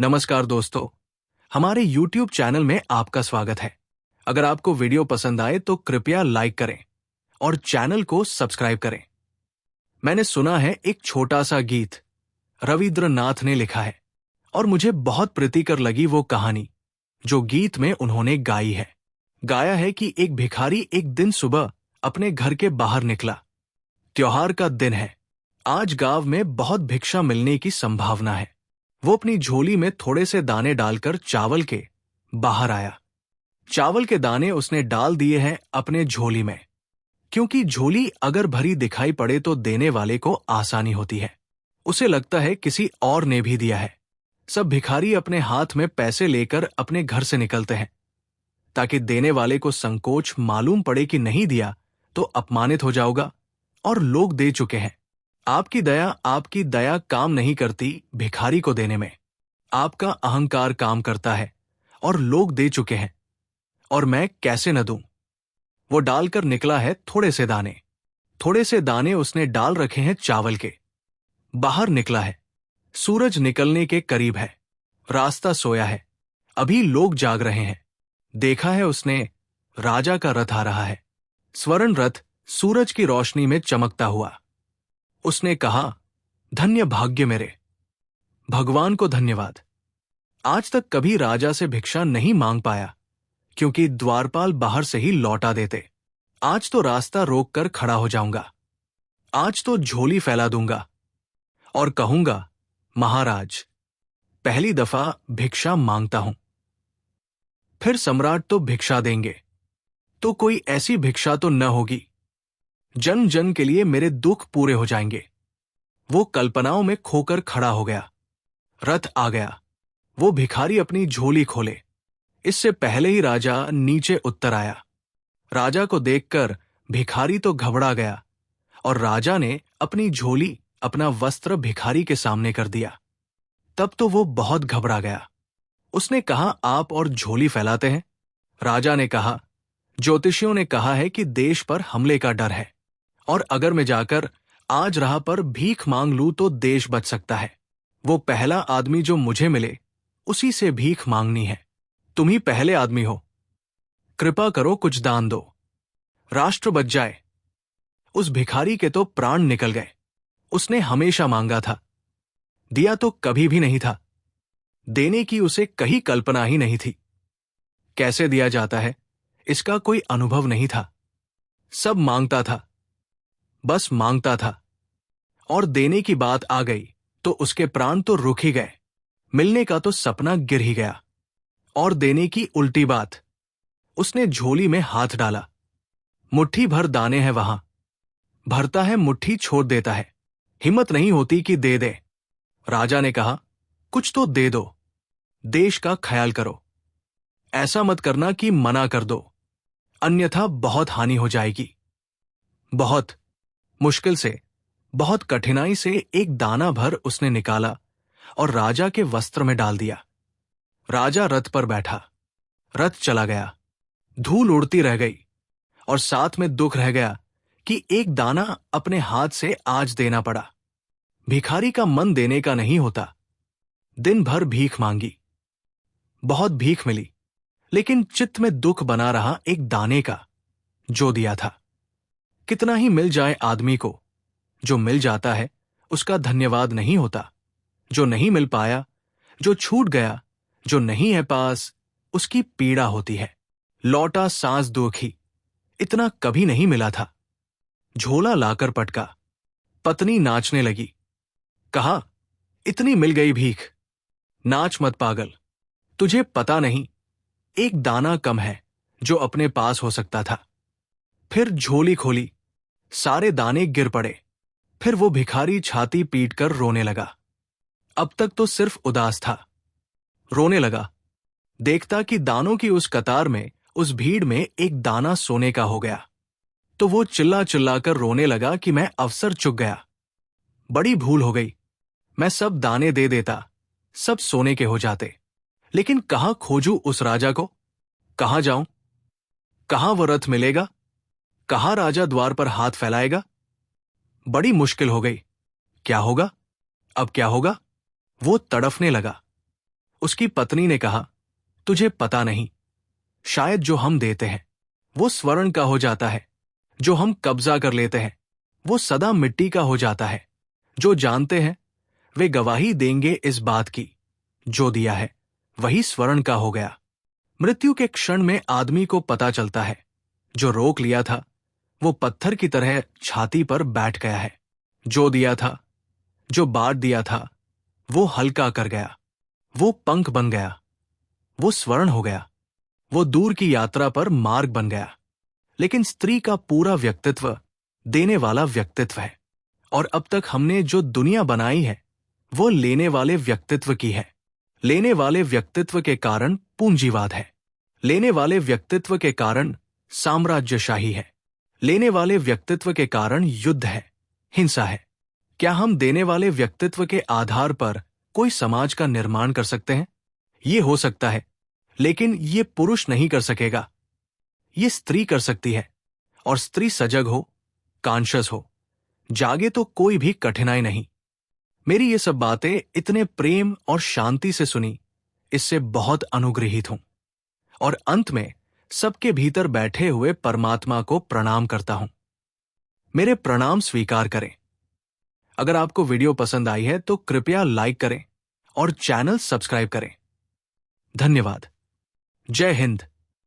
नमस्कार दोस्तों, हमारे YouTube चैनल में आपका स्वागत है। अगर आपको वीडियो पसंद आए तो कृपया लाइक करें और चैनल को सब्सक्राइब करें। मैंने सुना है एक छोटा सा गीत रविंद्रनाथ ने लिखा है और मुझे बहुत प्रीतिकर लगी वो कहानी जो गीत में उन्होंने गाई है। गाया है कि एक भिखारी एक दिन सुबह अपने घर के बाहर निकला। त्योहार का दिन है, आज गांव में बहुत भिक्षा मिलने की संभावना है। वो अपनी झोली में थोड़े से दाने डालकर चावल के बाहर आया। चावल के दाने उसने डाल दिए हैं अपने झोली में, क्योंकि झोली अगर भरी दिखाई पड़े तो देने वाले को आसानी होती है। उसे लगता है किसी और ने भी दिया है। सब भिखारी अपने हाथ में पैसे लेकर अपने घर से निकलते हैं ताकि देने वाले को संकोच मालूम पड़े कि नहीं दिया तो अपमानित हो जाऊंगा और लोग दे चुके हैं। आपकी दया काम नहीं करती भिखारी को देने में। आपका अहंकार काम करता है और लोग दे चुके हैं और मैं कैसे न दूं। वो डालकर निकला है थोड़े से दाने उसने डाल रखे हैं चावल के। बाहर निकला है, सूरज निकलने के करीब है, रास्ता सोया है, अभी लोग जाग रहे हैं। देखा है उसने राजा का रथ आ रहा है, स्वर्ण रथ सूरज की रोशनी में चमकता हुआ। उसने कहा, धन्य भाग्य मेरे, भगवान को धन्यवाद। आज तक कभी राजा से भिक्षा नहीं मांग पाया क्योंकि द्वारपाल बाहर से ही लौटा देते। आज तो रास्ता रोककर खड़ा हो जाऊंगा। आज तो झोली फैला दूंगा और कहूंगा, महाराज, पहली दफा भिक्षा मांगता हूं। फिर सम्राट तो भिक्षा देंगे, तो कोई ऐसी भिक्षा तो न होगी। जन जन के लिए मेरे दुख पूरे हो जाएंगे। वो कल्पनाओं में खोकर खड़ा हो गया। रथ आ गया। वो भिखारी अपनी झोली खोले, इससे पहले ही राजा नीचे उतर आया। राजा को देखकर भिखारी तो घबरा गया और राजा ने अपनी झोली, अपना वस्त्र भिखारी के सामने कर दिया। तब तो वो बहुत घबरा गया। उसने कहा, आप और झोली फैलाते हैं? राजा ने कहा, ज्योतिषियों ने कहा है कि देश पर हमले का डर है और अगर मैं जाकर आज राह पर भीख मांग लूं तो देश बच सकता है। वो पहला आदमी जो मुझे मिले उसी से भीख मांगनी है। तुम ही पहले आदमी हो, कृपा करो कुछ दान दो, राष्ट्र बच जाए। उस भिखारी के तो प्राण निकल गए। उसने हमेशा मांगा था, दिया तो कभी भी नहीं था। देने की उसे कहीं कल्पना ही नहीं थी। कैसे दिया जाता है इसका कोई अनुभव नहीं था। सब मांगता था, बस मांगता था, और देने की बात आ गई तो उसके प्राण तो रुक ही गए। मिलने का तो सपना गिर ही गया। और देने की उल्टी बात। उसने झोली में हाथ डाला, मुट्ठी भर दाने हैं वहां। भरता है, मुट्ठी छोड़ देता है, हिम्मत नहीं होती कि दे दे। राजा ने कहा, कुछ तो दे दो, देश का ख्याल करो। ऐसा मत करना कि मना कर दो, अन्यथा बहुत हानि हो जाएगी। बहुत मुश्किल से, बहुत कठिनाई से एक दाना भर उसने निकाला और राजा के वस्त्र में डाल दिया। राजा रथ पर बैठा। रथ चला गया। धूल उड़ती रह गई और साथ में दुख रह गया कि एक दाना अपने हाथ से आज देना पड़ा। भिखारी का मन देने का नहीं होता। दिन भर भीख मांगी, बहुत भीख मिली, लेकिन चित्त में दुख बना रहा एक दाने का जो दिया था। कितना ही मिल जाए आदमी को, जो मिल जाता है उसका धन्यवाद नहीं होता। जो नहीं मिल पाया, जो छूट गया, जो नहीं है पास, उसकी पीड़ा होती है। लौटा सांस दुखी, इतना कभी नहीं मिला था। झोला लाकर पटका। पत्नी नाचने लगी। कहा, इतनी मिल गई भीख, नाच मत पागल, तुझे पता नहीं एक दाना कम है जो अपने पास हो सकता था। फिर झोली खोली, सारे दाने गिर पड़े। फिर वो भिखारी छाती पीटकर रोने लगा। अब तक तो सिर्फ उदास था, रोने लगा। देखता कि दानों की उस कतार में, उस भीड़ में एक दाना सोने का हो गया तो वो चिल्ला चिल्लाकर रोने लगा कि मैं अवसर चूक गया, बड़ी भूल हो गई। मैं सब दाने दे देता, सब सोने के हो जाते। लेकिन कहां खोजूं उस राजा को? कहां जाऊं? कहां वो रथ मिलेगा? कहां राजा द्वार पर हाथ फैलाएगा? बड़ी मुश्किल हो गई। क्या होगा? अब क्या होगा? वो तड़फने लगा। उसकी पत्नी ने कहा, तुझे पता नहीं, शायद जो हम देते हैं वो स्वर्ण का हो जाता है, जो हम कब्जा कर लेते हैं वो सदा मिट्टी का हो जाता है। जो जानते हैं वे गवाही देंगे इस बात की, जो दिया है वही स्वर्ण का हो गया। मृत्यु के क्षण में आदमी को पता चलता है, जो रोक लिया था वो पत्थर की तरह छाती पर बैठ गया है। जो दिया था, जो बांट दिया था, वो हल्का कर गया, वो पंख बन गया, वो स्वर्ण हो गया, वो दूर की यात्रा पर मार्ग बन गया। लेकिन स्त्री का पूरा व्यक्तित्व देने वाला व्यक्तित्व है, और अब तक हमने जो दुनिया बनाई है वो लेने वाले व्यक्तित्व की है। लेने वाले व्यक्तित्व के कारण पूंजीवाद है, लेने वाले व्यक्तित्व के कारण साम्राज्यशाही है, लेने वाले व्यक्तित्व के कारण युद्ध है, हिंसा है। क्या हम देने वाले व्यक्तित्व के आधार पर कोई समाज का निर्माण कर सकते हैं? ये हो सकता है, लेकिन ये पुरुष नहीं कर सकेगा, ये स्त्री कर सकती है। और स्त्री सजग हो, कॉन्शियस हो, जागे तो कोई भी कठिनाई नहीं। मेरी ये सब बातें इतने प्रेम और शांति से सुनी, इससे बहुत अनुग्रहित हूं। और अंत में सबके भीतर बैठे हुए परमात्मा को प्रणाम करता हूं। मेरे प्रणाम स्वीकार करें। अगर आपको वीडियो पसंद आई है तो कृपया लाइक करें और चैनल सब्सक्राइब करें। धन्यवाद। जय हिंद।